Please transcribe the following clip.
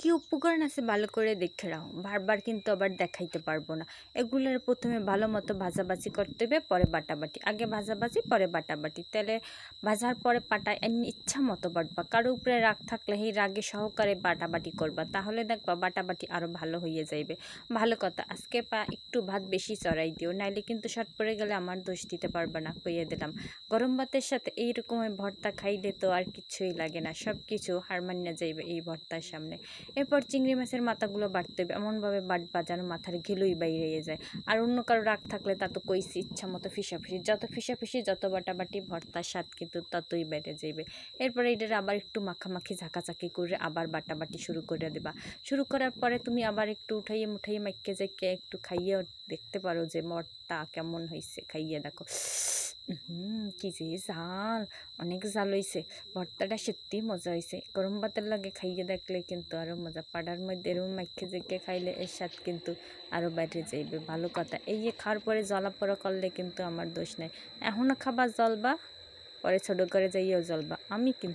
কি উপকরণ আছে ভালো করে দেখে রাখো, বারবার কিন্তু আবার দেখাইতে পারবো না। এগুলোর প্রথমে ভালো মতো ভাজাভাজি করতে হবে, পরে বাটাবাটি। আগে ভাজাভাজি পরে বাটাবাটি, তেলে ভাজার পরে পাটায় এমনি ইচ্ছা মতো বাটবা। কারো উপরে রাগ থাকলে সেই রাগে সহকারে বাটাবাটি করবা, তাহলে দেখবা বাটাবাটি আরও ভালো হয়ে যাইবে। ভালো কথা, আজকে একটু ভাত বেশি চড়াই দিও, নাইলে কিন্তু শর্ট পড়ে গেলে আমার দোষ দিতে পারবে না, কইয়ে দিলাম। গরম ভাতের সাথে এইরকম ভর্তা খাইলে তো আর কিছুই লাগে না, সব কিছু হার মানিয়ে যাইবে এই ভর্তার সামনে। এরপর চিংড়ি মাছের মাথাগুলো বাটতে হবে, এমনভাবে বাটবা যেন মাথার ঘিলুই বাইরে যায়। আর অন্য কারো রাগ থাকলে তা তো কইছি, ইচ্ছা মতো ফিসাফিসি, যত ফিসাফিসি যত বাটাবাটি ভর্তার স্বাদ কিন্তু ততই বেড়ে যাইবে। এরপরে এটার আবার একটু মাখামাখি ঝাঁকাঝাঁকি করে আবার বাটাবাটি শুরু করে দেবা। শুরু করার পরে তুমি আবার একটু উঠাইয়ে মুঠাইয়ে মাইকে যাইকে একটু খাইয়ে দেখতে পারো যে ভর্তা কেমন হয়েছে, খাইয়ে দেখো। কি যে ঝাল, অনেক ঝাল হয়েছে। ভর্তাটা সত্যি মজা হয়েছে, গরম ভাতের লাগে খাইয়ে দেখলে কিন্তু আরও মজা। পাড়ার মধ্যে এরকম মাইকে জেকে খাইলে এর স্বাদ কিন্তু আরও বেড়ে যাইবে। ভালো কথা, এই যে খাওয়ার পরে জলাপড়া করলে কিন্তু আমার দোষ নেই। এখনও খাবার জ্বলবা, পরে ছোটো করে যাইয়েও জ্বলবা, আমি কিন্তু